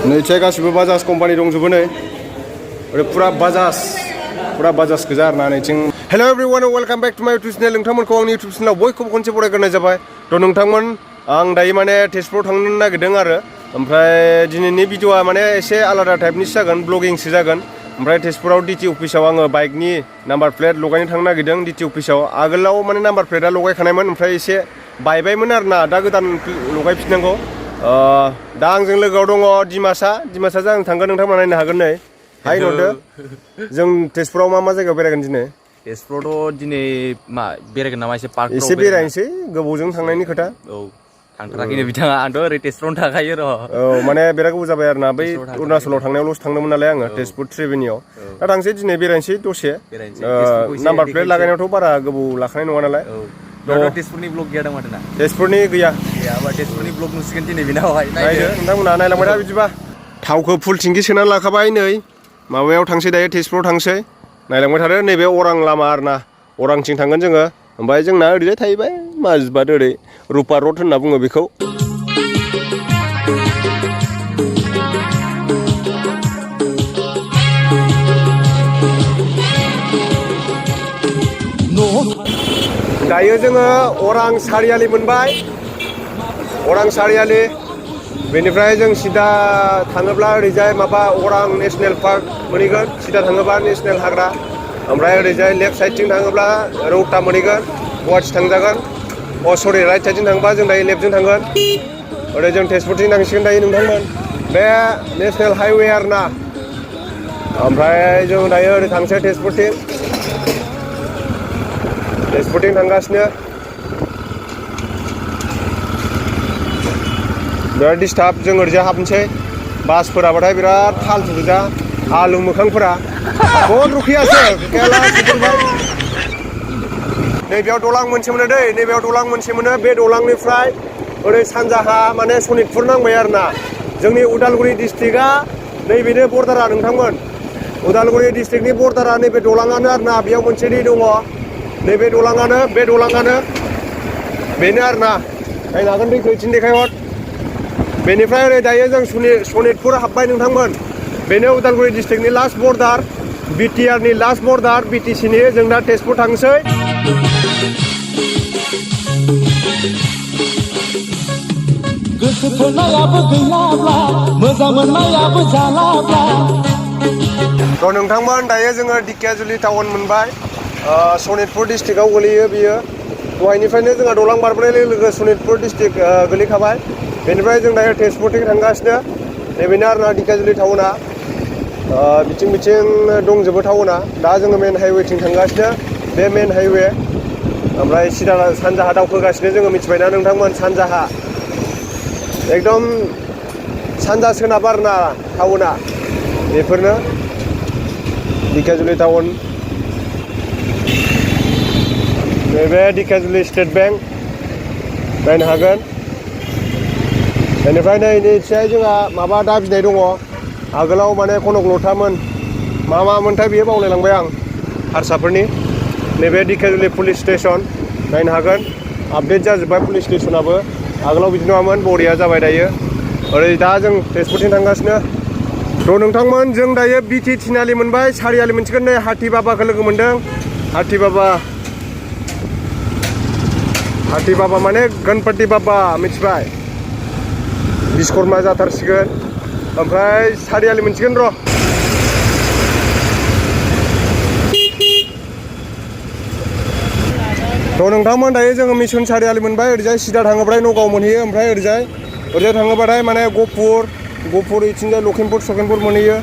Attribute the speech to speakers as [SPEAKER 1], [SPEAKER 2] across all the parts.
[SPEAKER 1] नैथिया गासिबो बाजाज कम्पानि दंजोबो नै पुरा बाजाज गोजा आरोना नैथिं hello everyone welcome back to my YouTube channel नोंथांमोनखौ आंनि यूट्यूब चैनेलाव बयखौबो खनसे बरायग्रोनाय जाबाय थ' नोंथांमोन आं दायो माने तेजपुराव थांनो नागिरदों आरो ओमफ्राय दिनैनि भिडिअआ माने एसे आलादा टाइपनिसो जागोन ब्लगिंसो जागोन ओमफ्राय तेजपुराव डिटि अफिसाव आङो बाइकनि नाम्बार प्लेट लगायनो थांनो नागिरदों डिटि अफिसाव आगोलाव माने नाम्बार प्लेटआ लगायखानायमोन ओमफ्राय एसे बायबायमोन आरोना दा गोदान लगायफिननांगौ दा आंजों लोगोआव दङ दिमासाजों आं थांगोन नोंथांमोना नायनो हागोन नै हाय नरदो जों तेजपुराव मा जायगायाव बेरायगोन दिनै
[SPEAKER 2] तेजपुरावथ' दिनै मा बेरायगोन नामा एसे पार्कफ्राव
[SPEAKER 1] एसे बेरायनोसै गोबावजों थांनायनि खोथा
[SPEAKER 2] औ थांथाराखैनो बिथाङा आंथ' ओरै तेजपुरावनो थाखायो र'
[SPEAKER 1] औ माने बिराद गोबाव जाबाय आरोना बै अरुणाचलाव थांनायावल'सो थांदोंमोन नालाय आङो तेजपुर ट्रिबेनियाव दा थांसै दिनै बेरायनोसै दसे नाम्बार प्लेट लागायनायावथ' बारा गोबाव लाखानाय नङा नालाय
[SPEAKER 2] तेजपुरनि ब्लग गैया माथो ना
[SPEAKER 1] तेजपुरनि गैया
[SPEAKER 2] तेजपुरनि ब्लग नुसिगोन दिनै बेनावहाय
[SPEAKER 1] नायदो नोंथांमोनहा नायलांबाय दा बिदिबा थावखौ फुल थिंखि सोनानै लाखाबाय नै माबायाव थांसै दायो तेजपुराव थांसै नायलांबाय थादो नैबे अरां लामा आरोना अरांथिं थांगोन जोङो ओमफ्राय जोंना ओरैजाय थाहैबाय माजिबाद ओरै रुपा रड होनना बुङो बेखौ दायो जोङो अरां सारियालि मोनबाय अरां सारियालि बेनिफ्राय जों सिदा थाङोब्ला ओरैजाय माबा अरां नेसनेल पार्क मोनहैगोन सिदा थाङोब्ला नेसनेल हाग्रा ओमफ्राय ओरैजाय लेफ्ट साइडथिं थाङोब्ला रौता मोनहैगोन गुवाहाटि थांजागोन सरि राइट साइडथिं थाङोबा जों दायो लेफ्टजों थांगोन ओरै जों तेजपुरथिं थांसिगोन दायो नोंथांमोन बे नेसनेल हाइवे आरोना ओमफ्राय जों दायो ओरै थांसै तेजपुरथिं थांगासिनो बिराद डिस्टार्ब जों ओरैजाय हाबनोसै बासफोराबाथाय बिराद फाल्थु गोजा आलु मोखांफोरा बहुत रुखियासो नैबेयाव दलां मोनसे मोनो दै नैबेयाव दलां मोनसे मोनो बे दलांनिफ्राय ओरै सानजाहा माने सनितपुर नांबाय आरोना जोंनि उदालगुरि डिस्ट्रिक्टआ नैबेनो बर्डारा नोंथांमोन उदालगुरि डिस्ट्रिक्टनि बर्डारा नैबे दलाङानो आरोना बेयाव मोनसे दै दङ नैबे दलाङानो बेनो आरोना नायनो हागोन दैखौ इथिं देखायहर बेनिफ्राय ओरै दायो जों सनितपुर हाबबाय नोंथांमोन बेनो उदालगुरि डिस्ट्रिक्टनि लास्ट बर्डार बिटिआरनि लास्ट बर्डार बिटिसिनि जों दा तेजपुर थांसै थ' नोंथांमोन दायो जोङो दिकेजुलि टाउन मोनबाय सनितपुर डिस्ट्रिक्टआव गोलैयो बियो दहायनिफ्रायनो जोंहा दलां बारबोनाय लोगो सनितपुर डिस्ट्रिक्ट गोलैखाबाय बेनिफ्राय जों दायो तेजपुरथिं थांगासिनो नैबेनो आरोना दिकेजुलि टाउना बिथिं दंजोबो टाउना दा जोङो मेन हाइवेथिं थांगासिनो बे मेन हाइवे ओमफ्राय सिदा सानजाहा दावखोगासिनो जोङो मिथिबायना नोंथांमोन सानजाहा एकदम सानजा सोनाब आरोना टाउना बेफोरनो दिकेजुलि टाउन नैबे दिकेजुलि स्टेट बैंक नायनो हागोन बेनिफ्राय नै नैथिहाय जोंहा माबा दाबिनाय दङ आगोलाव माने कनक लथामोन मा मोनथाय बियो बावलायलांबाय आं हारसाफोरनि नैबे दिकेजुलि पुलिस स्टेसन नायनो हागोन आपडेट जाजोब्बाय पुलिस स्टेसनाबो आगोलाव बिदि नङामोन बरिया जाबाय दायो ओरै दा जों तेजपुरथिं थांगासिनो थ' नोंथांमोन जों दायो बिटि थिनालि मोनबाय सारियालि मोनसिगोन नै हाथि बाबाखौ लोगो मोनदों हाथि बाबा माने गणपति बाबा मिथिबाय बिश्वकर्मा जाथारसिगोन ओमफ्राय सारियालि मोनसिगोन र' थ' नोंथांमोन दायो जोङो मिसन सारियालि मोनबाय ओरैजाय सिदा थाङोब्लाथाय नगाव मोनहैयो ओमफ्राय ओरैजाय थाङोबाथाय माने गहपुर इथिंजाय लखिमपुर सखिमपुर मोनहैयो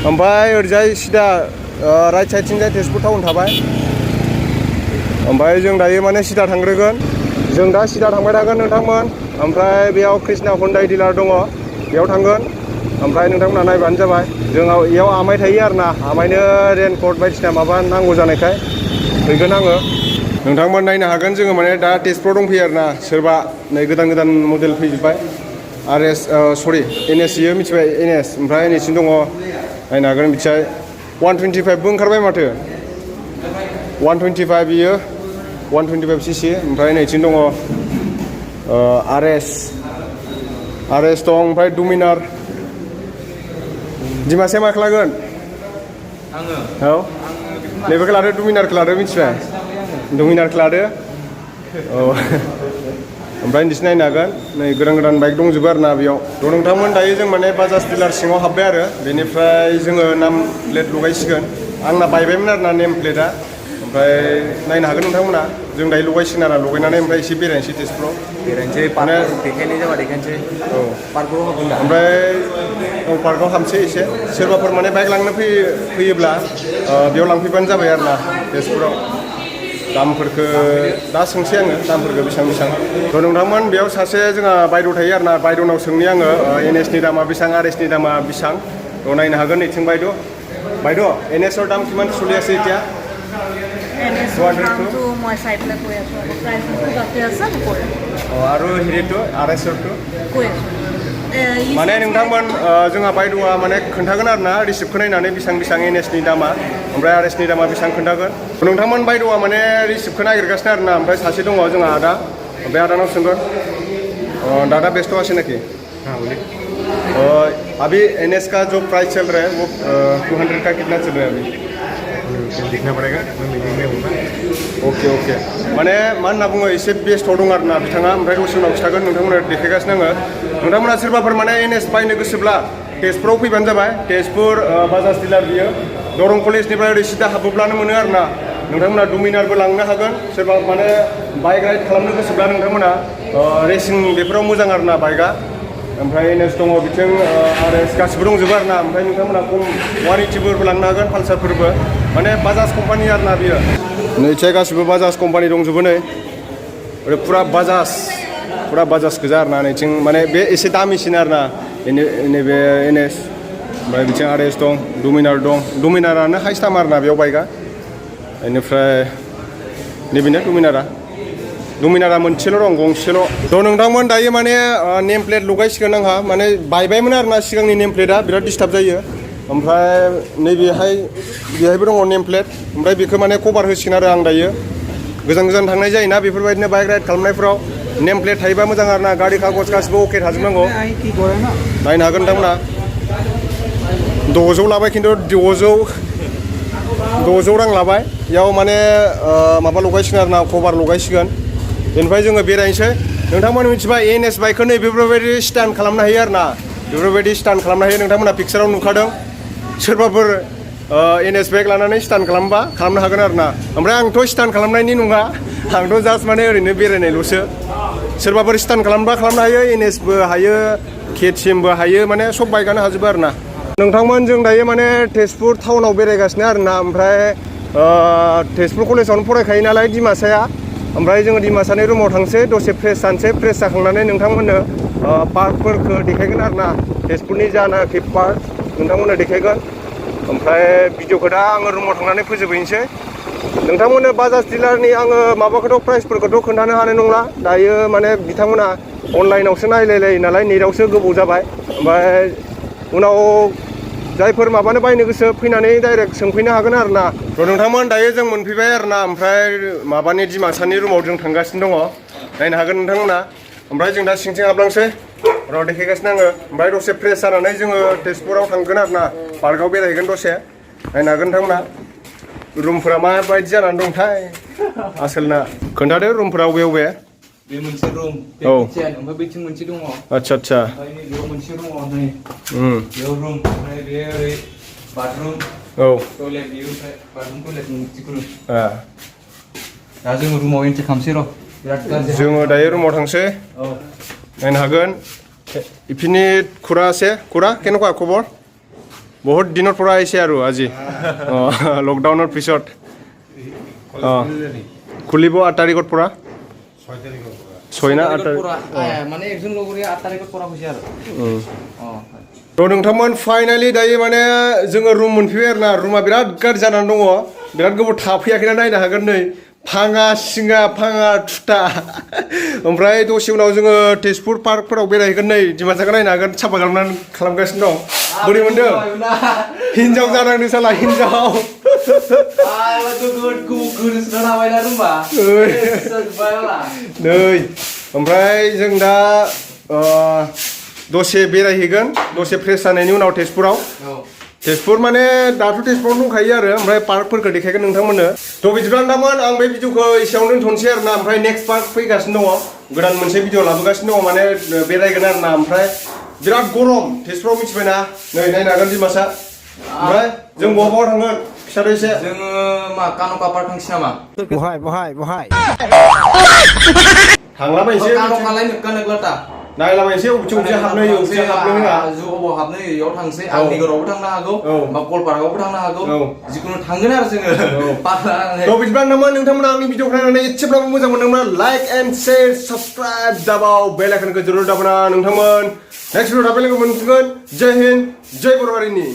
[SPEAKER 1] ओमफ्राय ओरैजाय सिदा राइट साइडथिंजाय तेजपुर टाउन थाबाय ओमफ्राय जों दायो माने सिदा थांग्रोगोन जों दा सिदा थांबाय थागोन नोंथांमोन ओमफ्राय बेयाव कृष्णा हन्डाइ डिलार दङ बेयाव थांगोन ओमफ्राय नोंथांमोनहा नायबानो जाबाय जोंनाव बेयाव आमाय थायो आरोना आमायनो रेनकट बायदिसिना माबा नांगौ जानायखाय हैगोन आङो नोंथांमोन नायनो हागोन जोङो माने दा तेजपुराव दंफैयो आरोना सोरबा नै गोदान मडेल फैजोब्बाय NS इयो मिथिबाय NS ओमफ्राय नैथिं दङ नायनो हागोन बिथिंजाय 125 बो ओंखारबाय माथो 125 इयो 125 cc ओमफ्राय नैथिं दङ RS दं ओमफ्राय डमिनार दिमासे मा खालागोन
[SPEAKER 2] आङो
[SPEAKER 1] औ नैबेखौ लादो डमिनारखौ लादो मिथिबाय डमिनारखौ लादो औ ओमफ्राय नोंसोर नायनो हागोन नै गोदान गोदान बाइक दंजोबो आरो ना बेयाव थ' नोंथांमोन दायो जों माने बाजाज डिलार सिङाव हाबबाय आरो बेनिफ्राय जोङो नाम प्लेट लगायसिगोन आंना बायबायमोन आरो ना नेम प्लेटआ ओमफ्राय नायनो हागोन नोंथांमोना जों दायो लगायसिगोन आरो लगायनानै ओमफ्राय एसे बेरायनोसै टेस्टफ्राव
[SPEAKER 2] बेरायनोसै पार्क देखायनाय जाबा देखायनोसै
[SPEAKER 1] औ
[SPEAKER 2] पार्कआव हाबगोन दा
[SPEAKER 1] ओमफ्राय औ पार्कआव हाबसै एसे सोरबाफोर माने बाइक लांनो फैयोब्ला बेयाव लांफैबानो जाबाय आरो ना टेस्टफ्राव दामफोरखौ दा सोंसै आङो दामफोरखौ बेसेबां थ' नोंथांमोन बेयाव सासे जोंहा बायद' थायो आरो ना बायद'नाव सोंनि आङो NSनि दामा बेसेबां RSनि दामा बेसेबां थ' नायनो हागोन नैथिं बायद' NSৰ দাম কিমান চলি আছে এতিয়া
[SPEAKER 3] দামটো মই চাই পেলাই কৈ আছোঁ প্ৰাইচটো তাতে আছে মই কৈ আছোঁ
[SPEAKER 1] আৰু হেৰিটো RSৰটো
[SPEAKER 3] কৈ আছোঁ
[SPEAKER 1] माने नोंथांमोन जोंहा बायद'आ माने खोन्थागोन आरो ना रिसिप्टखौ नायनानै बेसेबां NSनि दामा ओमफ्राय RSनि दामा बेसेबां खोन्थागोन नोंथांमोन बायद'आ माने रिसिप्टखौ नागिरगासिनो आरो ना ओमफ्राय सासे दङ जोंहा आदा बे आदानाव सोंगोन दादा व्यस्त आछे नाকি
[SPEAKER 2] हाँ बोलिए
[SPEAKER 1] अभी NS का जो प्राइस चल रहा है वो 200 का कितना चल रहा है अभी
[SPEAKER 2] देखना पड़ेगा मैं मीटिंग में हूँ
[SPEAKER 1] ओके ओके माने मा होनना बुङो एसे बेस्टआव दं आरो ना बिथाङा ओमफ्राय दसे उनाव खिथागोन नोंथांमोना देखायगासिनो आङो नोंथांमोना सोरबाफोर माने NS बायनो गोसोब्ला तेजपुराव फैबानो जाबाय तेजपुर बाजाज डिलार बियो दरं कलेजनिफ्राय ओरै सिदा हाबोब्लानो मोनो आरो ना नोंथांमोना डमिनारबो लांनो हागोन सोरबा माने बाइक राइड खालामनो गोसोब्ला नोंथांमोना रेसिं बेफोराव मोजां आरो ना बाइकआ ओमफ्राय NS दङ बिथिं RS गासिबो दंजोबो आरो ना ओमफ्राय नोंथांमोना खम 180फोरबो लांनो हागोन पालसारफोरबो माने बाजाज कम्पानि आरो ना बियो नैथिया गासिबो बाजाज कम्पानि दंजोबो नै ओरै फुरा बाजाज गोजा आरो ना नैथिं माने बे एसे दामिसिन आरो ना नैबे NS ओमफ्राय बिथिं RS दं डमिनार दं डमिनारानो हाइस्ट दाम आरो ना बेयाव बाइकआ बेनिफ्राय नैबेनो डमिनारा मोनसेल' दं गंसेल' थ' नोंथांमोन दायो माने नेम प्लेट लगायसिगोन आंहा माने बायबायमोन आरो ना सिगांनि नेम प्लेटआ बिराद डिस्टार्ब जायो ओमफ्राय बेहायबो दङ नेम प्लेट ओमफ्राय बेखौ माने कभार होसिगोन आरो आं दायो गोजान थांनाय जायोना बेफोरबायदिनो बाइक राइड खालामनायफ्राव नेम प्लेट थायोबा मोजां आरो ना गारि कागज गासिबो अके थाजोबनांगौ नायनो हागोन नोंथांमोना 600 लाबाय खिन्थु 600 रां लाबाय बेयाव माने माबा लगायसिगोन आरो ना कभार लगायसिगोन बेनिफ्राय जोङो बेरायनोसै नोंथांमोन मिथिबाय NS बाइकखौ नै बेफोरबायदि स्टान्ट खालामनो हायो आरो ना बेफोरबायदि स्टान्ट खालामनो हायो नोंथांमोना पिक्साराव नुखादों सोरबाफोर NS बाइक लानानै स्टान्ट खालामबा खालामनो हागोन आरो ना ओमफ्राय आंथ' स्टान्ट खालामनायनि नङा आंथ' जास्ट माने ओरैनो बेरायनायल'सो सोरबाफोर स्टान्ट खालामबा खालामनो हायो NSबो हायो KTMबो हायो माने सब बाइकआनो हाजोबो आरो ना नोंथांमोन जों दायो माने तेजपुर टाउनाव बेरायगासिनो आरो ना ओमफ्राय तेजपुर कलेजावनो फरायखायो नालाय दिमासाया ओमफ्राय जोङो दिमासानि रुमाव थांसै दसे फ्रेस जानोसै फ्रेस जाखांनानै नोंथांमोननो पार्कफोरखौ देखायगोन आरो ना तेजपुरनि जानाखि पार्क नोंथांमोननो देखायगोन ओमफ्राय भिडिअखौ दा आङो रुमाव थांनानै फोजोबहैनोसै नोंथांमोननो बाजाज डिलारनि आङो माबाखौथ' प्राइसफोरखौथ' खोन्थानो हानाय नंला दायो माने बिथांमोना अनलाइनावसो नायलायलायो नालाय नेटआवसो गोबाव जाबाय ओमफ्राय उनाव जायफोर माबानो बायनो गोसो फैनानै डाइरेक्ट सोंफैनो हागोन आरो ना थ' नोंथांमोन दायो जों मोनफैबाय आरो ना ओमफ्राय माबानि दिमासानि रुमाव जों थांगासिनो दङ नायनो हागोन नोंथांमोना ओमफ्राय जों दा सिंथिं हाबलांसै र' देखायगासिनो आङो ओमफ्राय दसे फ्रेस जानानै जोङो तेजपुराव थांगोन आरो ना पार्कआव बेरायहैगोन दसे नायनो हागोन नोंथांमोना रुमफोरा माबायदि जानानै दंथाय आसोलना खोन्थादो रुमफोरा अबे
[SPEAKER 2] बे मोनसे रुम बे
[SPEAKER 1] औ
[SPEAKER 2] किचेन ओमफ्राय बैथिं मोनसे दङ
[SPEAKER 1] आच्छा
[SPEAKER 2] ओमफ्राय बेयाव मोनसे दङ नै बेयाव रुम ओमफ्राय बे ओरै बाथरुम
[SPEAKER 1] औ
[SPEAKER 2] टयलेट बेयो ओमफ्राय बाथरुम टयलेट जिखुनु दा जोङो रुमाव एन्ट्रि खालामसै र' बिराद गाज्रि
[SPEAKER 1] जोङो दायो रुमाव थांसै
[SPEAKER 2] औ
[SPEAKER 1] नायनो हागोन इपिनि खुरा আছে খুৰা কেনেকুৱা খবৰ বহুত দিনৰ পৰা আহিছে আৰু আজি লকডাউনৰ পিছত খুলিব 8 তাৰিখৰ পৰা 6 না 8 তাৰিখ
[SPEAKER 2] মানে একজন লগৰীয়া 8 তাৰিখত পৰা হৈছে আৰু
[SPEAKER 1] थ' नोंथांमोन फाइनालि दायो माने जोङो रुम मोनफैबाय आरो ना रुमा बिराद गाज्रि जानानै दङ बिराद गोबाव थाफैयाखैना नायनो हागोन नै फाङा सिङा फाङा थुथा ओमफ्राय दसे उनाव जोङो तेजपुर पार्कफोराव बेरायहैगोन नै दिमासाखौ नायनो हागोन साफा खालामगासिनो दं बोरै मोनदों हिनजाव जानांदों साला हिनजाव नै ओमफ्राय जों दा दसे बेरायहैगोन दसे फ्रेस जानायनि उनाव तेजपुराव तेजपुर माने दाथ' तेजपुराव दंखायो आरो ओमफ्राय पार्कफोरखौ देखायगोन नोंथांमोननो थ' बिदिब्ला नोंथांमोन आं बे भिडिअखौ एसेयावनो दोनथ'नोसै आरो ना ओमफ्राय नेक्स्ट पार्क फैगासिनो दङ गोदान मोनसे भिडिअ लाबोगासिनो दङ माने बेरायगोन आरो ना ओमफ्राय बिराद गरम तेजपुराव मिथिबायना नै नायनो हागोन दिमासा ओमफ्राय जों बहा थांगोन खिथादो एसे
[SPEAKER 2] जोङो मा कान'का पार्क थांसै नामा
[SPEAKER 4] बहाय
[SPEAKER 1] थांलाबायनोसै
[SPEAKER 2] कान'कालाय नोगोता
[SPEAKER 1] नायलाबायनोसै अबेथिं हाबनो होयो अबेथिं हाबनो होआ
[SPEAKER 2] जुगाव हाबनो होयो इयाव थांसै आगनिगरावबो थांनो हागौ बा कलपार्कआवबो थांनो हागौ जिखुनु थांगोन आरो जोङो
[SPEAKER 1] थ' बिदिब्ला नोंथांमोना आंनि भिडिअखौ नायनानै एसेब्लाबो मोजां मोनदोंमोन लाइक एन्ड शेयार साबस्क्राइब दाबाव बेल आइकनखौ जरुर दाबाना नोंथांमोन नेक्स्ट भिडिअ थाबै लोगो मोनसिगोन जय हिन्द जय बर' हारिनि